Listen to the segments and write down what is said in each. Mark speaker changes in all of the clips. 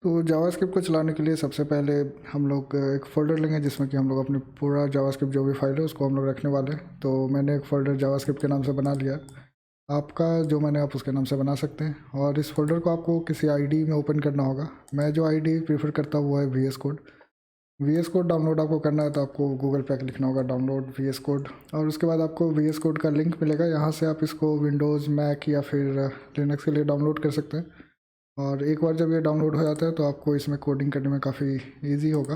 Speaker 1: तो जावास्क्रिप्ट को चलाने के लिए सबसे पहले हम लोग एक फ़ोल्डर लेंगे जिसमें कि हम लोग अपनी पूरा जावास्क्रिप्ट जो भी फाइल है उसको हम लोग रखने वाले हैं। तो मैंने एक फ़ोल्डर जावास्क्रिप्ट के नाम से बना लिया। आपका जो मैंने आप उसके नाम से बना सकते हैं और इस फ़ोल्डर को आपको किसी आईडी में ओपन करना होगा। मैं जो आईडी प्रीफर करता हूँ वो है VS code. VS code download आपको करना है तो आपको गूगल पे लिखना होगा डाउनलोड VS कोड, और उसके बाद आपको VS कोड का लिंक मिलेगा। यहाँ से आप इसको विंडोज़, मैक या फिर लिनक्स के लिए डाउनलोड कर सकते हैं। और एक बार जब ये डाउनलोड हो जाता है तो आपको इसमें कोडिंग करने में काफ़ी इजी होगा।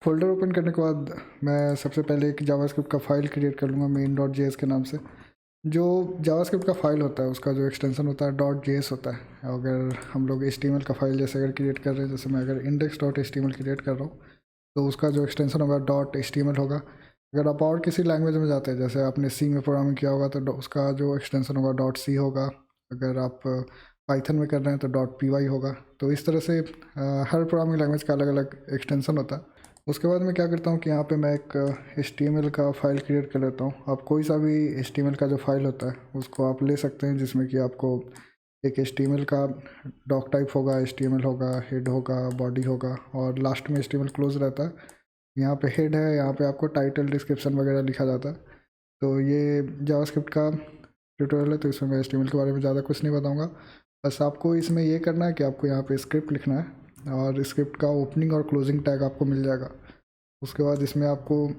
Speaker 1: फ़ोल्डर ओपन करने के बाद मैं सबसे पहले एक जावास्क्रिप्ट का फ़ाइल क्रिएट कर लूँगा main.js के नाम से। जो जावास्क्रिप्ट का फ़ाइल होता है उसका जो एक्सटेंशन होता है .js होता है। अगर हम लोग HTML का फ़ाइल जैसे अगर क्रिएट कर रहे हैं, जैसे मैं अगर index.html क्रिएट कर रहा हूँ तो उसका जो एक्सटेंशन होगा .html होगा। अगर आप और किसी लैंग्वेज में जाते हैं, जैसे आपने C में प्रोग्रामिंग किया होगा तो उसका जो एक्सटेंशन होगा .c होगा। अगर आप पाइथन में कर रहे हैं तो .py होगा। तो इस तरह से हर प्रोग्रामिंग लैंग्वेज का अलग अलग एक्सटेंशन होता है। उसके बाद मैं क्या करता हूँ कि यहाँ पे मैं एक HTML का फ़ाइल क्रिएट कर लेता हूँ। आप कोई सा भी HTML का जो फाइल होता है उसको आप ले सकते हैं, जिसमें कि आपको एक HTML का डॉक टाइप होगा, HTML होगा, हेड होगा, बॉडी होगा और लास्ट में HTML क्लोज रहता है। यहाँ पे हेड है, यहाँ पे आपको टाइटल, डिस्क्रिप्शन वगैरह लिखा जाता है। तो ये जावास्क्रिप्ट का ट्यूटोरियल है तो इसमें मैं HTML के बारे में ज़्यादा कुछ नहीं बताऊँगा। बस आपको इसमें ये करना है कि आपको यहाँ पे स्क्रिप्ट लिखना है और स्क्रिप्ट का ओपनिंग और क्लोजिंग टैग आपको मिल जाएगा। उसके बाद इसमें आपको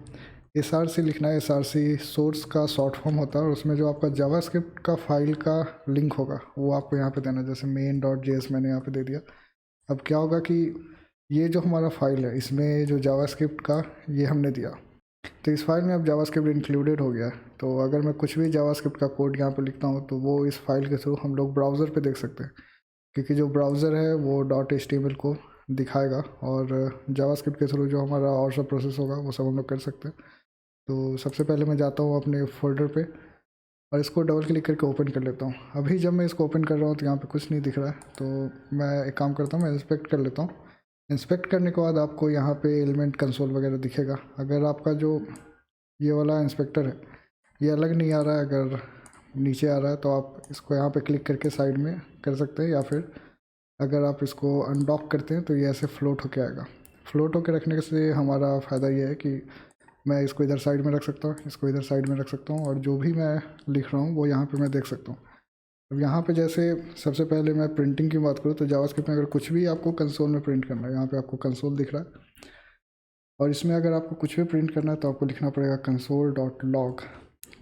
Speaker 1: src लिखना है। src सोर्स का शॉर्ट फॉर्म होता है और उसमें जो आपका जावास्क्रिप्ट का फाइल का लिंक होगा वो आपको यहाँ पे देना है। जैसे main.js मैंने यहाँ पे दे दिया। अब क्या होगा कि ये जो हमारा फाइल है इसमें जो जावास्क्रिप्ट का ये हमने दिया, तो इस फाइल में अब जावास्क्रिप्ट इंक्लूडेड हो गया है। तो अगर मैं कुछ भी जावास्क्रिप्ट का कोड यहाँ पे लिखता हूँ तो वो इस फाइल के थ्रू हम लोग ब्राउज़र पे देख सकते हैं, क्योंकि जो ब्राउज़र है वो .html को दिखाएगा और जावास्क्रिप्ट के थ्रू जो हमारा और सब प्रोसेस होगा वो सब हम लोग कर सकते हैं। तो सबसे पहले मैं जाता हूँ अपने फोल्डर पे और इसको डबल क्लिक करके ओपन कर लेता हूँ। अभी जब मैं इसको ओपन कर रहा हूँ तो यहाँ पे कुछ नहीं दिख रहा है, तो मैं एक काम करता हूँ, मैं इंस्पेक्ट कर लेता हूँ। इंस्पेक्ट करने के बाद आपको यहाँ पे एलिमेंट कंसोल वगैरह दिखेगा। अगर आपका जो ये वाला इंस्पेक्टर है ये अलग नहीं आ रहा है, अगर नीचे आ रहा है तो आप इसको यहाँ पे क्लिक करके साइड में कर सकते हैं, या फिर अगर आप इसको अनडॉक करते हैं तो ये ऐसे फ्लोट होके आएगा। फ्लोट होके रखने से हमारा फ़ायदा ये है कि मैं इसको इधर साइड में रख सकता हूँ, इसको इधर साइड में रख सकता हूँ और जो भी मैं लिख रहा हूँ वो यहाँ पे मैं देख सकता हूँ। अब यहाँ पे जैसे सबसे पहले मैं प्रिंटिंग की बात करूँ तो जावास्क्रिप्ट में अगर कुछ भी आपको कंसोल में प्रिंट करना है, यहाँ पे आपको कंसोल दिख रहा है और इसमें अगर आपको कुछ भी प्रिंट करना है तो आपको लिखना पड़ेगा console.log।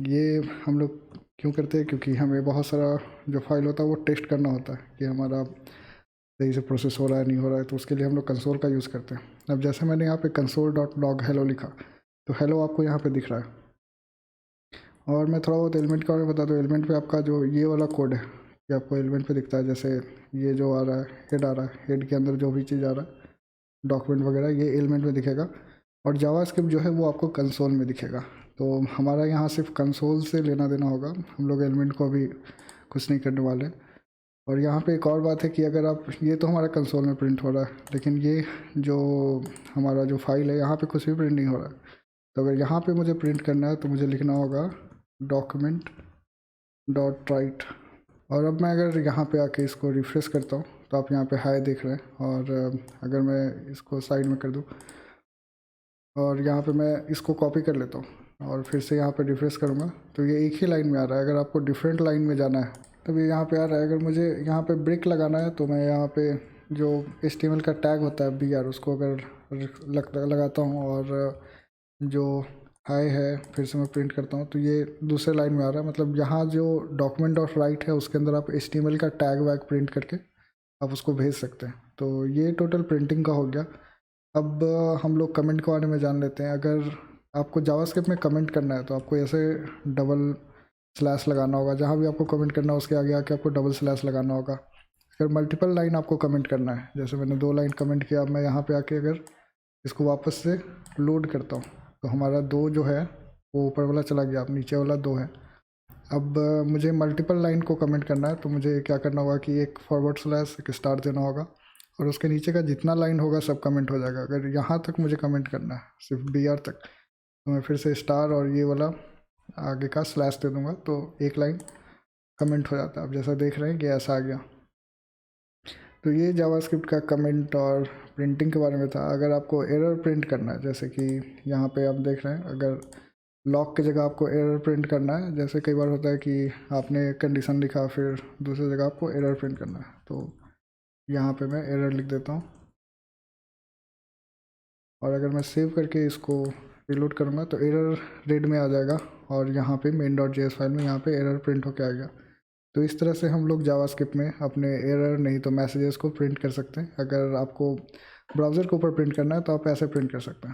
Speaker 1: ये हम लोग क्यों करते हैं, क्योंकि हमें बहुत सारा जो फाइल होता है वो टेस्ट करना होता है कि हमारा सही से प्रोसेस हो रहा है नहीं हो रहा है, तो उसके लिए हम लोग कंसोल का यूज़ करते हैं। अब जैसे मैंने यहाँ पे console.log हेलो लिखा तो हेलो आपको यहाँ पे दिख रहा है। और मैं थोड़ा बहुत एलिमेंट के बारे में बता दूँ। एलिमेंट पे आपका जो ये वाला कोड है ये आपको एलिमेंट पे दिखता है। जैसे ये जो आ रहा है हेड आ रहा है, हेड के अंदर जो भी चीज़ आ रहा है डॉक्यूमेंट वगैरह ये एलिमेंट में दिखेगा और जावास्क्रिप्ट जो है वो आपको कंसोल में दिखेगा। तो हमारा यहाँ सिर्फ कंसोल से लेना देना होगा, हम लोग एलिमेंट को अभी कुछ नहीं करने वाले। और यहाँ पे एक और बात है कि अगर आप ये तो हमारा कंसोल में प्रिंट हो रहा है, लेकिन ये जो हमारा जो फाइल है यहाँ पे कुछ भी प्रिंट नहीं हो रहा है। तो अगर यहाँ पे मुझे प्रिंट करना है तो मुझे लिखना होगा document.write। और अब मैं अगर यहाँ पे आके इसको रिफ्रेश करता हूँ तो आप यहाँ पे हाई देख रहे हैं। और अगर मैं इसको साइड में कर दूँ और यहाँ पे मैं इसको कॉपी कर लेता हूँ और फिर से यहाँ पे रिफ्रेश करूँगा तो ये एक ही लाइन में आ रहा है। अगर आपको डिफरेंट लाइन में जाना है तब ये यहाँ पे आ रहा है। अगर मुझे यहाँ पे ब्रेक लगाना है तो मैं यहाँ पे जो HTML का टैग होता है BR उसको अगर लगाता हूँ और जो हाई है फिर से मैं प्रिंट करता हूँ तो ये दूसरे लाइन में आ रहा है। मतलब यहाँ जो document.write है उसके अंदर आप HTML का टैग वैग प्रिंट करके आप उसको भेज सकते हैं। तो ये टोटल प्रिंटिंग का हो गया। अब हम लोग कमेंट के बारे में जान लेते हैं। अगर आपको जावास्क्रिप्ट में कमेंट करना है तो आपको ऐसे डबल स्लैश लगाना होगा। जहाँ भी आपको कमेंट करना है उसके आगे आके आपको डबल स्लैश लगाना होगा। अगर मल्टीपल लाइन आपको कमेंट करना है, जैसे मैंने 2 लाइन कमेंट किया, अब मैं यहाँ पे आके अगर इसको वापस से लोड करता हूँ तो हमारा 2 जो है वो ऊपर वाला चला गया, अब नीचे वाला 2 है। अब मुझे मल्टीपल लाइन को कमेंट करना है तो मुझे क्या करना होगा कि एक फॉरवर्ड स्लैश एक स्टार देना होगा और उसके नीचे का जितना लाइन होगा सब कमेंट हो जाएगा। अगर यहाँ तक मुझे कमेंट करना है सिर्फ BR तक तो मैं फिर से स्टार और ये वाला आगे का स्लैश दे दूँगा तो एक लाइन कमेंट हो जाता है। अब जैसा देख रहे हैं कि ऐसा आ गया। तो ये जावास्क्रिप्ट का कमेंट और प्रिंटिंग के बारे में था। अगर आपको एरर प्रिंट करना है, जैसे कि यहाँ पे आप देख रहे हैं, अगर लॉक की जगह आपको एरर प्रिंट करना है, जैसे कई बार होता है कि आपने कंडीशन लिखा फिर दूसरी जगह आपको एरर प्रिंट करना है, तो यहाँ पे मैं एरर लिख देता हूँ और अगर मैं सेव करके इसको रिलोड करूँगा तो एरर रेड में आ जाएगा और यहाँ पे main.js फाइल में यहाँ पे एरर प्रिंट होके आएगा। तो इस तरह से हम लोग जावास्क्रिप्ट में अपने एरर नहीं तो मैसेजेस को प्रिंट कर सकते हैं। अगर आपको ब्राउज़र के ऊपर प्रिंट करना है तो आप ऐसे प्रिंट कर सकते हैं।